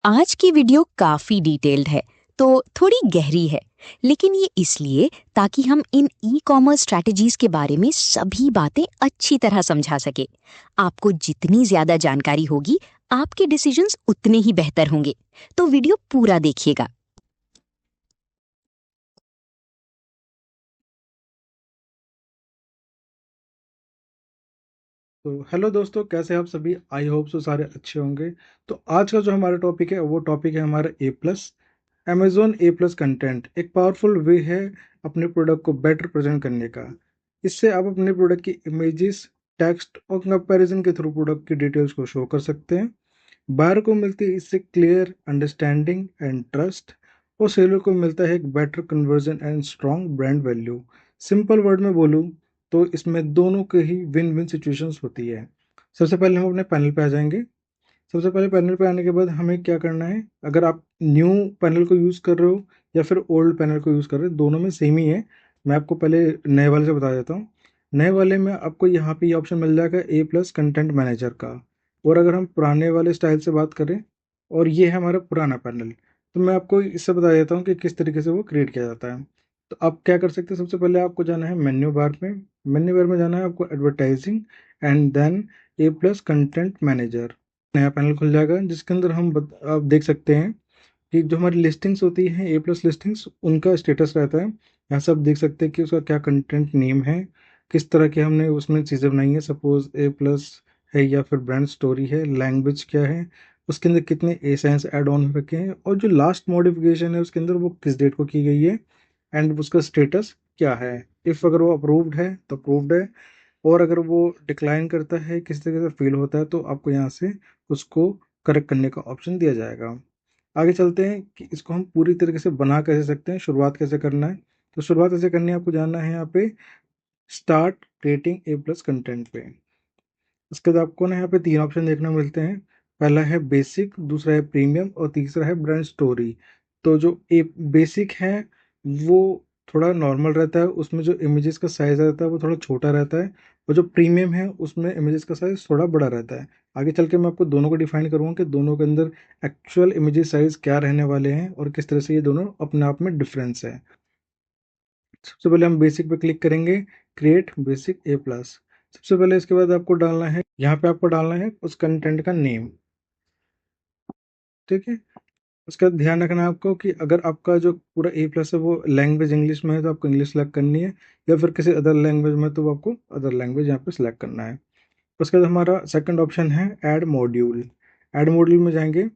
आज की वीडियो काफी डिटेल्ड है, तो थोड़ी गहरी है। लेकिन ये इसलिए ताकि हम इन ई कॉमर्स स्ट्रैटेजीज के बारे में सभी बातें अच्छी तरह समझा सके। आपको जितनी ज्यादा जानकारी होगी, आपके डिसीजंस उतने ही बेहतर होंगे। तो वीडियो पूरा देखिएगा। तो हेलो दोस्तों, कैसे हैं आप सभी। आई होप सो सारे अच्छे होंगे। तो आज का जो हमारा टॉपिक है वो टॉपिक है हमारा ए प्लस। अमेजोन ए प्लस कंटेंट एक पावरफुल वे है अपने प्रोडक्ट को बेटर प्रेजेंट करने का। इससे आप अपने प्रोडक्ट की इमेजेस, टेक्स्ट और कंपैरिजन के थ्रू प्रोडक्ट की डिटेल्स को शो कर सकते हैं। बायर को मिलती है इससे क्लियर अंडरस्टैंडिंग एंड ट्रस्ट, और सेलर को मिलता है एक better conversion and strong brand value. Simple word में बोलूँ तो इसमें दोनों के ही विन विन सिचुएशंस होती है। सबसे पहले हम अपने पैनल पे आ जाएंगे। सबसे पहले पैनल पे आने के बाद हमें क्या करना है, अगर आप न्यू पैनल को यूज़ कर रहे हो या फिर ओल्ड पैनल को यूज़ कर रहे हो, दोनों में सेम ही है। मैं आपको पहले नए वाले से बता देता हूँ। नए वाले में आपको यहाँ पे ये ऑप्शन मिल जाएगा ए प्लस कंटेंट मैनेजर का। और अगर हम पुराने वाले स्टाइल से बात करें, और ये है हमारा पुराना पैनल, तो मैं आपको इससे बता देता हूँ कि किस तरीके से वो क्रिएट किया जाता है। तो आप क्या कर सकते हैं, सबसे पहले आपको जाना है मेन्यू बार में। मेन्यू बार में जाना है आपको advertising, and then a plus content manager. नया पैनल खुल जाएगा जिसके अंदर आप देख सकते हैं कि जो हमारी लिस्टिंग्स होती हैं, ए प्लस लिस्टिंग्स, उनका स्टेटस रहता है। यहाँ से आप देख सकते हैं कि उसका क्या कंटेंट नेम है, किस तरह के हमने उसमें चीज़ें बनाई हैं। सपोज ए प्लस है या फिर ब्रांड स्टोरी है, लैंग्वेज क्या है, उसके अंदर कितने ए साइंस ऐड ऑन रखे हैं, और जो लास्ट मॉडिफिकेशन है उसके अंदर वो किस डेट को की गई है, एंड उसका स्टेटस क्या है। इफ़ अगर वो अप्रूव्ड है तो अप्रूव्ड है, और अगर वो डिक्लाइन करता है, किसी तरीके से फेल होता है, तो आपको यहाँ से उसको करेक्ट करने का ऑप्शन दिया जाएगा। आगे चलते हैं कि इसको हम पूरी तरीके से बना कैसे सकते हैं, शुरुआत कैसे करना है। तो शुरुआत ऐसे करनी है, आपको जानना है यहाँ पे start creating a plus content पे। उसके बाद आपको ना यहाँ पे तीन ऑप्शन देखने को मिलते हैं। पहला है बेसिक, दूसरा है प्रीमियम, और तीसरा है ब्रांड स्टोरी। तो जो ए बेसिक है वो थोड़ा नॉर्मल रहता है, उसमें जो इमेजेस का साइज रहता है वो थोड़ा छोटा रहता है। और जो प्रीमियम है उसमें इमेजेस का साइज थोड़ा बड़ा रहता है। आगे चल के मैं आपको दोनों को डिफाइन करूँगा कि दोनों के अंदर एक्चुअल इमेजेस साइज क्या रहने वाले हैं और किस तरह से ये दोनों अपने आप में डिफरेंस है। सबसे पहले हम बेसिक पे क्लिक करेंगे, क्रिएट बेसिक ए प्लस। सबसे पहले इसके बाद आपको डालना है, यहाँ पे आपको डालना है उस कंटेंट का नेम। ठीक है। उसका ध्यान रखना है आपको कि अगर आपका जो पूरा ए प्लस है वो लैंग्वेज इंग्लिश में है तो आपको इंग्लिश सेलेक्ट करनी है, या फिर किसी अदर लैंग्वेज में तो आपको अदर लैंग्वेज यहाँ पे सिलेक्ट करना है। उसके बाद हमारा सेकंड ऑप्शन है ऐड मॉड्यूल। ऐड मॉड्यूल में जाएंगे।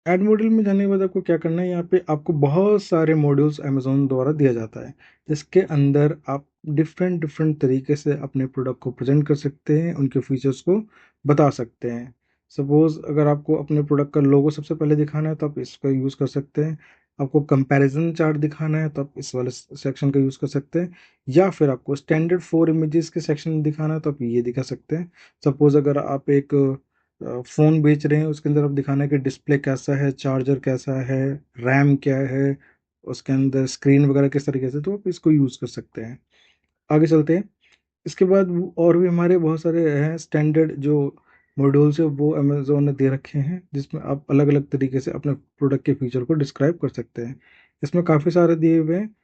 ऐड मॉड्यूल में जाने के बाद आपको क्या करना है, यहाँ पे आपको बहुत सारे मॉड्यूल्स अमेजोन द्वारा दिया जाता है, जिसके अंदर आप डिफरेंट डिफरेंट तरीके से अपने प्रोडक्ट को प्रेजेंट कर सकते हैं, उनके फीचर्स को बता सकते हैं। सपोज अगर आपको अपने प्रोडक्ट का लोगो सबसे पहले दिखाना है तो आप इसका यूज़ कर सकते हैं। आपको कंपैरिजन चार्ट दिखाना है तो आप इस वाले सेक्शन का यूज़ कर सकते हैं। या फिर आपको स्टैंडर्ड फोर इमेजेस के सेक्शन में दिखाना है तो आप ये दिखा सकते हैं। सपोज अगर आप एक फ़ोन बेच रहे हैं, उसके अंदर आप दिखाना है कि डिस्प्ले कैसा है, चार्जर कैसा है, रैम क्या है, उसके अंदर स्क्रीन वगैरह किस तरीके से, तो आप इसको यूज़ कर सकते हैं। आगे चलते हैं। इसके बाद और भी हमारे बहुत सारे हैं स्टैंडर्ड जो मॉड्यूल्स है वो अमेज़ोन ने दे रखे हैं, जिसमें आप अलग अलग तरीके से अपने प्रोडक्ट के फीचर को डिस्क्राइब कर सकते हैं। इसमें काफ़ी सारे दिए हुए हैं,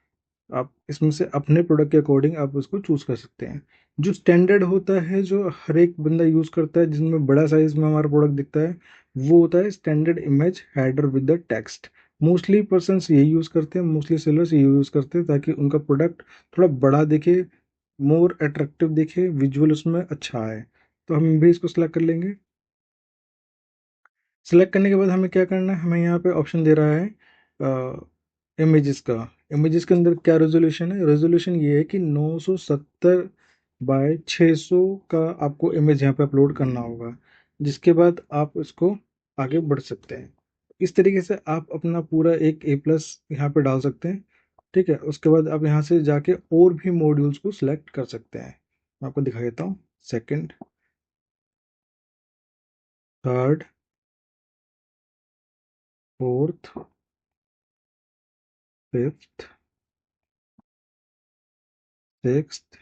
आप इसमें से अपने प्रोडक्ट के अकॉर्डिंग आप उसको चूज़ कर सकते हैं। जो स्टैंडर्ड होता है, जो हर एक बंदा यूज़ करता है, जिसमें बड़ा साइज में हमारा प्रोडक्ट दिखता है, वो होता है standard image header with the text. Mostly persons यही यूज़ करते हैं, मोस्टली सेलर्स यही यूज़ करते हैं, ताकि उनका प्रोडक्ट थोड़ा बड़ा दिखे, मोर अट्रैक्टिव दिखे, विजुअल उसमें अच्छा आए। तो हम भी इसको सिलेक्ट कर लेंगे। सेलेक्ट करने के बाद हमें क्या करना है, हमें यहाँ पे ऑप्शन दे रहा है इमेजेस का। इमेजेस के अंदर क्या रेजोल्यूशन है, रेजोल्यूशन ये है कि 970 बाय 600 का आपको इमेज यहाँ पे अपलोड करना होगा। जिसके बाद आप इसको आगे बढ़ सकते हैं। इस तरीके से आप अपना पूरा एक ए प्लस यहाँ पे डाल सकते हैं। ठीक है। उसके बाद आप यहाँ से जाके और भी मॉड्यूल्स को सिलेक्ट कर सकते हैं। मैं आपको दिखा देता हूँ। Second, third, fourth, fifth, sixth,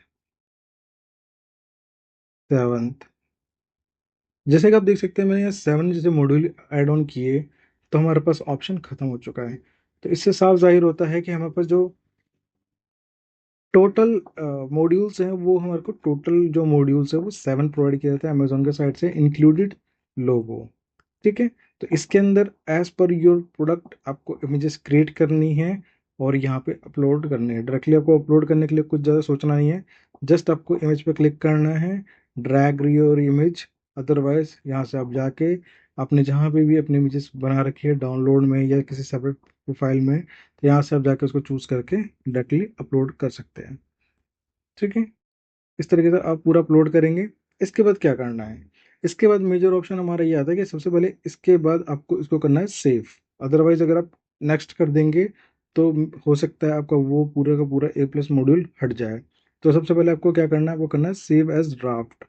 seventh, जैसे कि आप देख सकते हैं मैंने यहाँ 7 जैसे मॉड्यूल ऐड ऑन किए, तो हमारे पास ऑप्शन खत्म हो चुका है। तो इससे साफ जाहिर होता है कि हमारे पास जो टोटल मॉड्यूल्स हैं, वो हमारे को टोटल जो मॉड्यूल्स है वो 7 प्रोवाइड किया जाता है अमेजोन के साइड से, इंक्लूडेड लोगो। ठीक है। तो इसके अंदर एज पर योर प्रोडक्ट आपको इमेजेस क्रिएट करनी है और यहाँ पे अपलोड करनी है। डायरेक्टली आपको अपलोड करने के लिए कुछ ज़्यादा सोचना नहीं है, जस्ट आपको इमेज पे क्लिक करना है, ड्रैग योर इमेज। अदरवाइज यहाँ से आप जाके आपने जहाँ पे भी अपनी इमेजेस बना रखी है डाउनलोड में या किसी सेपरेट प्रोफाइल में, तो यहाँ से आप जाके उसको चूज करके डायरेक्टली अपलोड कर सकते हैं। ठीक है। इस तरीके से आप पूरा अपलोड करेंगे। इसके बाद क्या करना है, इसके बाद मेजर ऑप्शन हमारा ये आता है कि सबसे पहले इसके बाद आपको इसको करना है सेव। अदरवाइज अगर आप नेक्स्ट कर देंगे तो हो सकता है आपका वो पूरा का पूरा ए प्लस मॉड्यूल हट जाए। तो सबसे पहले आपको क्या करना है, वो करना है सेव एज ड्राफ्ट।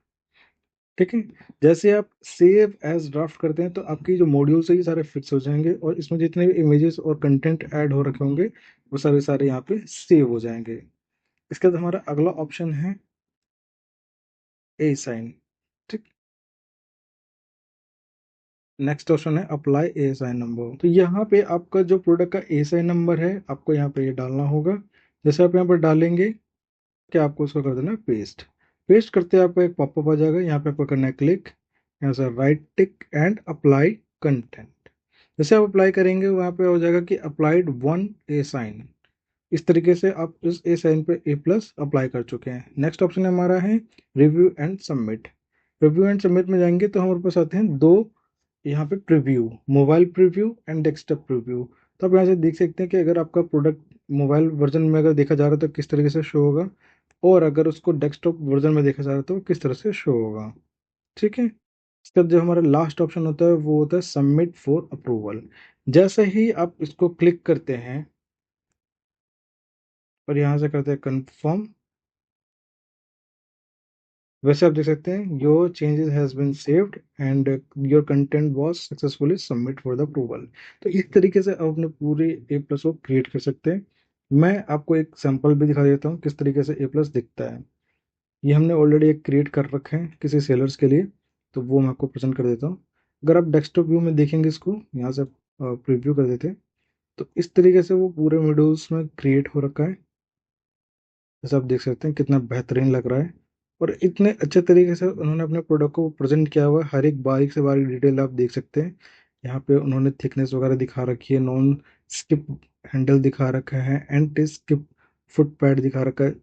ठीक है। जैसे आप सेव एज ड्राफ्ट करते हैं तो आपकी जो मॉड्यूल्स है ये सारे फिक्स हो जाएंगे और इसमें जितने भी इमेजेस और कंटेंट ऐड हो रखे होंगे वो सारे सारे यहाँ पे सेव हो जाएंगे। इसके बाद हमारा अगला ऑप्शन है ए साइन। ठीक। नेक्स्ट ऑप्शन है अप्लाई एएसआई नंबर। तो यहाँ पे आपका जो प्रोडक्ट का एएसआई नंबर है आपको यहाँ पे ये डालना होगा। जैसे आप यहाँ पर डालेंगे कि आपको उसको कर देना है पेस्ट। पेस्ट करते ही आपको एक पॉपअप आ जाएगा, यहाँ पे आपको करना है क्लिक, यहाँ से right tick and apply content. जैसे आप अप्लाई करेंगे वहाँ पे हो जाएगा कि अप्लाइड वन ए साइन। इस तरीके से आप इस ए साइन पे ए प्लस अप्लाई कर चुके हैं। नेक्स्ट ऑप्शन हमारा है review and submit. Review and submit में जाएंगे तो हमारे पास आते हैं दो यहाँ पे preview, mobile preview and desktop preview. तो आप यहाँ से देख सकते हैं कि अगर आपका प्रोडक्ट मोबाइल वर्जन में अगर देखा जा रहा है तो किस तरीके से शो होगा, और अगर उसको डेस्कटॉप वर्जन में देखा जा रहा है तो किस तरह से शो होगा। ठीक है। इसका जो हमारा लास्ट ऑप्शन होता है वो होता है सबमिट फॉर अप्रूवल। जैसे ही आप इसको क्लिक करते हैं और यहाँ से करते हैं कंफर्म, वैसे आप देख सकते हैं your changes has been saved and your content was successfully submit for the approval. तो इस तरीके से आप अपने पूरे ए प्लस को क्रिएट कर सकते हैं। मैं आपको एक सैंपल भी दिखा देता हूँ किस तरीके से ए प्लस दिखता है। ये हमने ऑलरेडी एक क्रिएट कर रखे हैं किसी सेलर्स के लिए, तो वो मैं आपको प्रेजेंट कर देता हूँ। अगर आप डेस्कटॉप व्यू में देखेंगे इसको, यहाँ से प्रीव्यू कर देते हैं, तो इस तरीके से वो पूरे विंडोज में क्रिएट हो रखा है। जैसे आप देख सकते हैं कितना बेहतरीन लग रहा है और इतने अच्छे तरीके से उन्होंने अपने प्रोडक्ट को प्रेजेंट किया हुआ है। हर एक बारीक से बारीक डिटेल आप देख सकते हैं। यहाँ पे उन्होंने थिकनेस वगैरह दिखा रखी है, नॉन स्किप हैंडल दिखा रखा है, एंटी स्किप फुट पैड दिखा रखा है।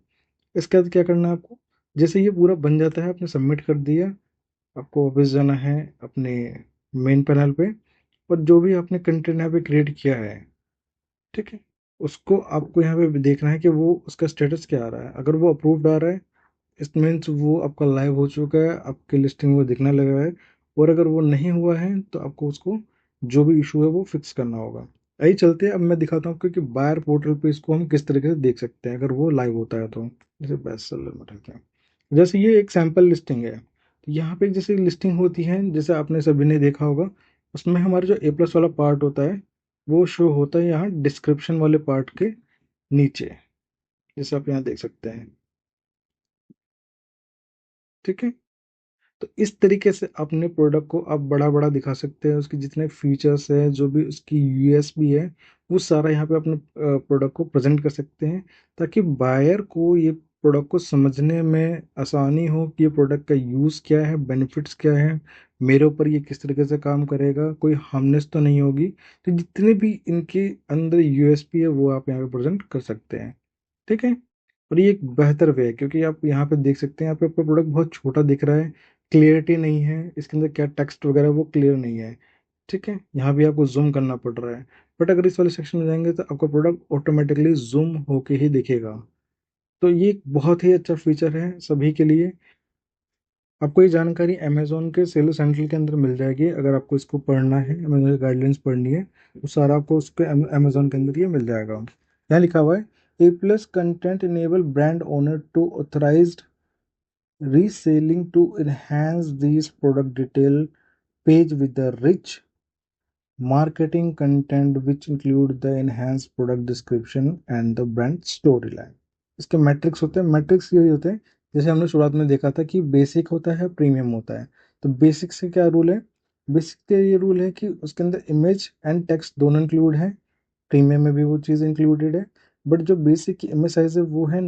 इसके बाद क्या करना है आपको, जैसे ये पूरा बन जाता है आपने सबमिट कर दिया, आपको वापस जाना है अपने मेन पैनल पे और जो भी आपने कंटेंट यहाँ पे क्रिएट किया है, ठीक है, उसको आपको यहाँ पे देखना है कि वो उसका स्टेटस क्या आ रहा है। अगर वो अप्रूव्ड आ रहा है इट मीन्स वो आपका लाइव हो चुका है, आपकी लिस्टिंग में दिखने लगा है। और अगर वो नहीं हुआ है तो आपको उसको जो भी इशू है वो फिक्स करना होगा। यही चलते हैं, अब मैं दिखाता हूँ क्योंकि बायर पोर्टल पे इसको हम किस तरीके से देख सकते हैं अगर वो लाइव होता है तो। जैसे बेस्ट सेलर में रहते हैं, जैसे ये एक सैंपल लिस्टिंग है, तो यहाँ पे जैसे लिस्टिंग होती है जैसे आपने सभी ने देखा होगा, उसमें हमारा जो ए प्लस वाला पार्ट होता है वो शो होता है यहाँ डिस्क्रिप्शन वाले पार्ट के नीचे, जैसे आप यहाँ देख सकते हैं। ठीक है। तो इस तरीके से अपने प्रोडक्ट को आप बड़ा बड़ा दिखा सकते हैं, उसके जितने फीचर्स हैं, जो भी उसकी यूएसपी है, वो सारा यहाँ पे अपने प्रोडक्ट को प्रेजेंट कर सकते हैं, ताकि बायर को ये प्रोडक्ट को समझने में आसानी हो कि ये प्रोडक्ट का यूज़ क्या है, बेनिफिट्स क्या है, मेरे ऊपर ये किस तरीके से काम करेगा, कोई हार्मनेस तो नहीं होगी। तो जितने भी इनके अंदर यूएसपी है वो आप यहाँ पे प्रेजेंट कर सकते हैं। ठीक है। और ये एक बेहतर वे है क्योंकि आप यहाँ पे देख सकते हैं, यहाँ पे आपका प्रोडक्ट बहुत छोटा दिख रहा है, क्लियरिटी नहीं है इसके अंदर, क्या टेक्स्ट वगैरह वो क्लियर नहीं है। ठीक है। यहाँ भी आपको जूम करना पड़ रहा है, बट अगर इस वाले सेक्शन में जाएंगे तो आपका प्रोडक्ट ऑटोमेटिकली जूम होके ही दिखेगा। तो ये एक बहुत ही अच्छा फीचर है सभी के लिए। आपको ये जानकारी अमेजोन के सेल सेंट्रल के अंदर मिल जाएगी। अगर आपको इसको पढ़ना है, अमेजोन की गाइडलाइंस पढ़नी है, तो सारा आपको उसके अमेजोन के अंदर ये मिल जाएगा। यहाँ लिखा हुआ है A plus content enable brand owner to authorized reselling to enhance these product detail page with the rich marketing content which include the enhanced product description and the brand storyline। इसके matrix होते हैं, matrix यही होते हैं जैसे हमने शुरुआत में देखा था कि बेसिक होता है, प्रीमियम होता है। तो बेसिक से क्या रूल है, बेसिक का ये रूल है कि उसके अंदर इमेज एंड टेक्स्ट दोनों इंक्लूड है, प्रीमियम में भी वो चीज़ इंक्लूडेड है। बट जो बेसिक की इमेज साइज है वो है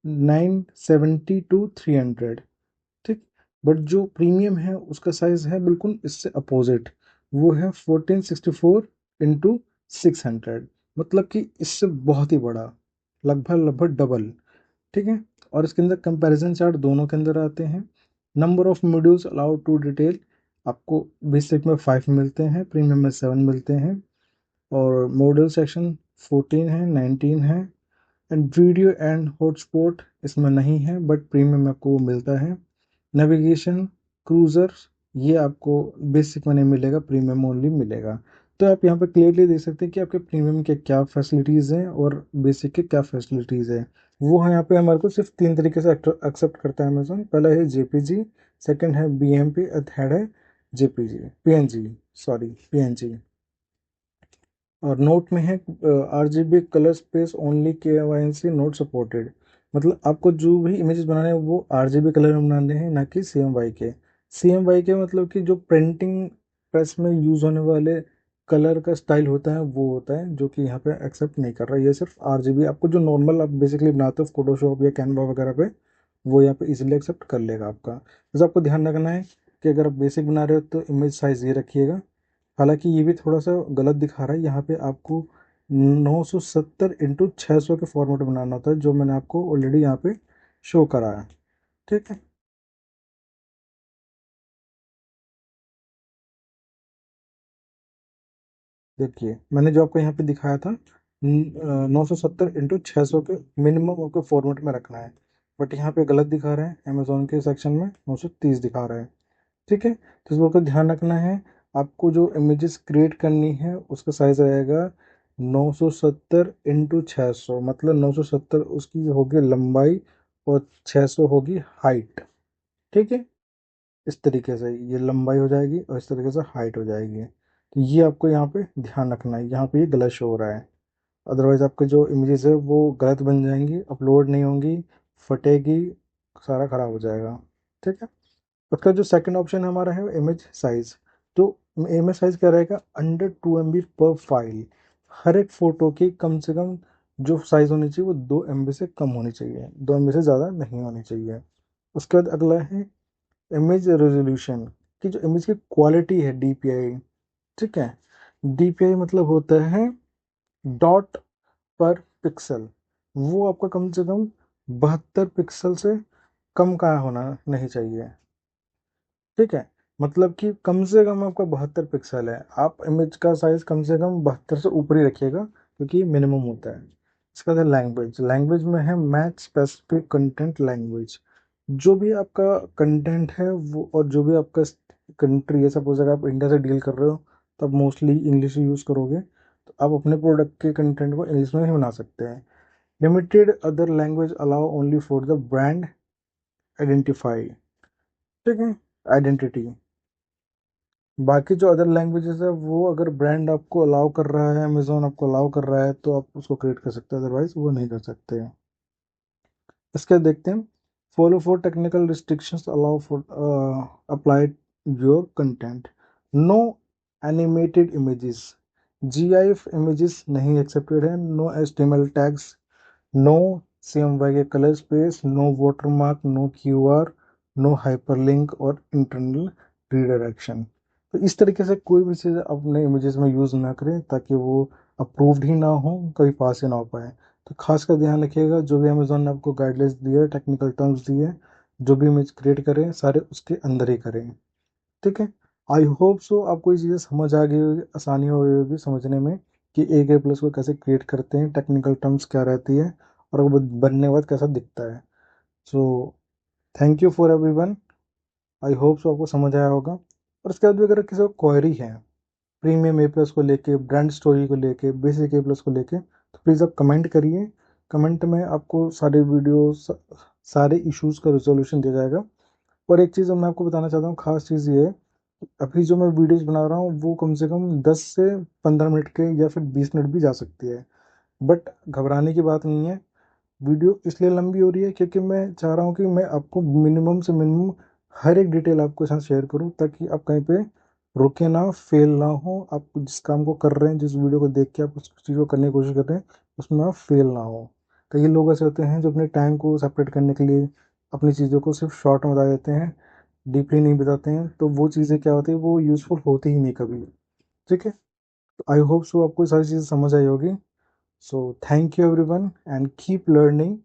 970 to 300, ठीक। बट जो प्रीमियम है उसका साइज है बिल्कुल इससे अपोजिट, वो है 1464 into 600, मतलब कि इससे बहुत ही बड़ा, लगभग लगभग डबल, ठीक है। और इसके अंदर कंपैरिजन चार्ट दोनों के अंदर आते हैं। Number of modules allowed to detail, आपको बेसिक में 5 मिलते हैं, प्रीमियम में 7 मिलते हैं। और मॉड्यूल सेक्शन 14 है, 19 है। एंड वीडियो एंड हॉटस्पॉट इसमें नहीं है, बट प्रीमियम में आपको वो मिलता है। नेविगेशन, क्रूजर, ये आपको बेसिक में नहीं मिलेगा, प्रीमियम में ओनली मिलेगा। तो आप यहाँ पे क्लियरली देख सकते हैं कि आपके प्रीमियम के क्या फैसिलिटीज़ हैं और बेसिक के क्या फैसिलिटीज़ हैं। वो है यहाँ पे हमारे को सिर्फ 3 तरीके से एक्सेप्ट करता है अमेजोन। पहला है जेपीजी, सेकंड है बीएमपी, थर्ड है जेपीजी पीएनजी, सॉरी पीएनजी। और नोट में है RGB colour space only, KYNC note supported. मतलब आपको जो भी इमेजेस बनाने हैं वो आरजीबी कलर में बनाने हैं, ना कि CMYK के। CMYK के मतलब कि जो प्रिंटिंग प्रेस में यूज़ होने वाले कलर का स्टाइल होता है वो होता है, जो कि यहाँ पे एक्सेप्ट नहीं कर रहा है। ये सिर्फ आरजीबी, आपको जो नॉर्मल आप बेसिकली बनाते हो फोटोशॉप या कैनवा वगैरह पे, वो यहाँ पे इजीली एक्सेप्ट कर लेगा आपका। बस आपको ध्यान रखना है कि अगर आप बेसिक बना रहे हो तो इमेज साइज़ ये रखिएगा। हालांकि ये भी थोड़ा सा गलत दिखा रहा है, यहाँ पे आपको 970 into 600 के फॉर्मेट में बनाना होता है, जो मैंने आपको ऑलरेडी यहाँ पे शो करा है, ठीक है। देखिए मैंने जो आपको यहाँ पे दिखाया था 970 into 600 के मिनिमम आपको फॉर्मेट में रखना है, बट यहाँ पे गलत दिखा रहा है, अमेजोन के सेक्शन में 930 दिखा रहा है, ठीक है। तो इस बात का ध्यान रखना है। आपको जो इमेजेस क्रिएट करनी है उसका साइज रहेगा 970 into 600, मतलब 970 उसकी होगी लंबाई और 600 होगी हाइट, ठीक है। इस तरीके से ये लंबाई हो जाएगी और इस तरीके से हाइट हो जाएगी। तो ये आपको यहाँ पे ध्यान रखना है, यहाँ पे ये गलत शो हो रहा है। अदरवाइज आपके जो इमेजेस है वो गलत बन जाएंगी, अपलोड नहीं होंगी, फटेगी, सारा खराब हो जाएगा, ठीक है। उसका जो सेकंड ऑप्शन हमारा है इमेज साइज। तो इमेज साइज क्या रहेगा, अंडर 2 MB पर फाइल। हर एक फोटो की कम से कम जो साइज होनी चाहिए वो 2 MB से कम होनी चाहिए, 2 MB से ज़्यादा नहीं होनी चाहिए। उसके बाद अगला है इमेज रेजोल्यूशन, कि जो इमेज की क्वालिटी है DPI, ठीक है। DPI मतलब होता है डॉट पर पिक्सल, वो आपका कम से कम 72 पिक्सल से कम का होना नहीं चाहिए, ठीक है। मतलब कि कम से कम आपका 72 पिक्सल है, आप इमेज का साइज कम से कम 72 से ऊपर ही रखिएगा, क्योंकि ये मिनिमम होता है। इसका बाद लैंग्वेज, लैंग्वेज में है मैच स्पेसिफिक कंटेंट लैंग्वेज। जो भी आपका कंटेंट है वो, और जो भी आपका कंट्री है, सपोज अगर आप इंडिया से डील कर रहे हो तो आप मोस्टली इंग्लिश यूज़ करोगे, तो आप अपने प्रोडक्ट के कंटेंट को इंग्लिश में ही बना सकते हैं। Limited other language allow only for the brand identify, ठीक है, आइडेंटिटी। बाकी जो अदर लैंग्वेजेस है वो अगर ब्रांड आपको अलाउ कर रहा है, अमेजोन आपको अलाउ कर रहा है, तो आप उसको क्रिएट कर सकते हैं, अदरवाइज वो नहीं कर सकते हैं। इसके बाद देखते हैं, follow for technical restrictions allow for applied your content. No animated images, GIF images नहीं एक्सेप्टेड है। No HTML tags, no CMYK के colour space, no watermark, no QR, no hyperlink और इंटरनल रीडायरेक्शन। तो इस तरीके से कोई भी चीज़ अपने इमेजेस में यूज़ ना करें, ताकि वो अप्रूव्ड ही ना हो, कभी पास ही ना हो पाए। तो खास कर ध्यान रखिएगा, जो भी अमेजोन ने आपको गाइडलाइंस दी है, टेक्निकल टर्म्स दिए हैं, जो भी इमेज क्रिएट करें सारे उसके अंदर ही करें, ठीक है। आई होप सो आपको ये चीज़ें समझ आ गई होगी, आसानी हो गई होगी समझने में कि AK+ को कैसे क्रिएट करते हैं, टेक्निकल टर्म्स क्या रहती है, और वो बनने के बाद कैसा दिखता है। So thank you for everyone, I hope so आपको समझ आया होगा। और उसके बाद भी अगर किसी को क्वेरी है प्रीमियम A+ को लेके, ब्रांड स्टोरी को लेके, बेसिक A+ को लेके, तो प्लीज़ आप कमेंट करिए। कमेंट में आपको सारे वीडियो सारे इश्यूज़ का रिजोल्यूशन दिया जाएगा। और एक चीज़ मैं आपको बताना चाहता हूँ, खास चीज़ ये है, अभी जो मैं वीडियोस बना रहा हूँ वो कम से कम 10 से 15 मिनट के या फिर 20 मिनट भी जा सकती है। बट घबराने की बात नहीं है, वीडियो इसलिए लंबी हो रही है क्योंकि मैं चाह रहा हूँ कि मैं आपको मिनिमम से मिनिमम हर एक डिटेल आपके साथ शेयर करूँ, ताकि आप कहीं पे रुके ना, फेल ना हो। आप जिस काम को कर रहे हैं, जिस वीडियो को देख के आप उस चीज़ को करने की कोशिश कर रहे हैं, उसमें आप फेल ना हो। कई लोग ऐसे होते हैं जो अपने टाइम को सेपरेट करने के लिए अपनी चीज़ों को सिर्फ शॉर्ट में बता देते हैं, डीपली नहीं बताते हैं, तो वो चीज़ें क्या होती है, वो यूज़फुल होती ही नहीं कभी। ठीक है, तो आई होप सो आपको ये सारी चीज़ें समझ आई होगी। So thank you everyone and keep learning.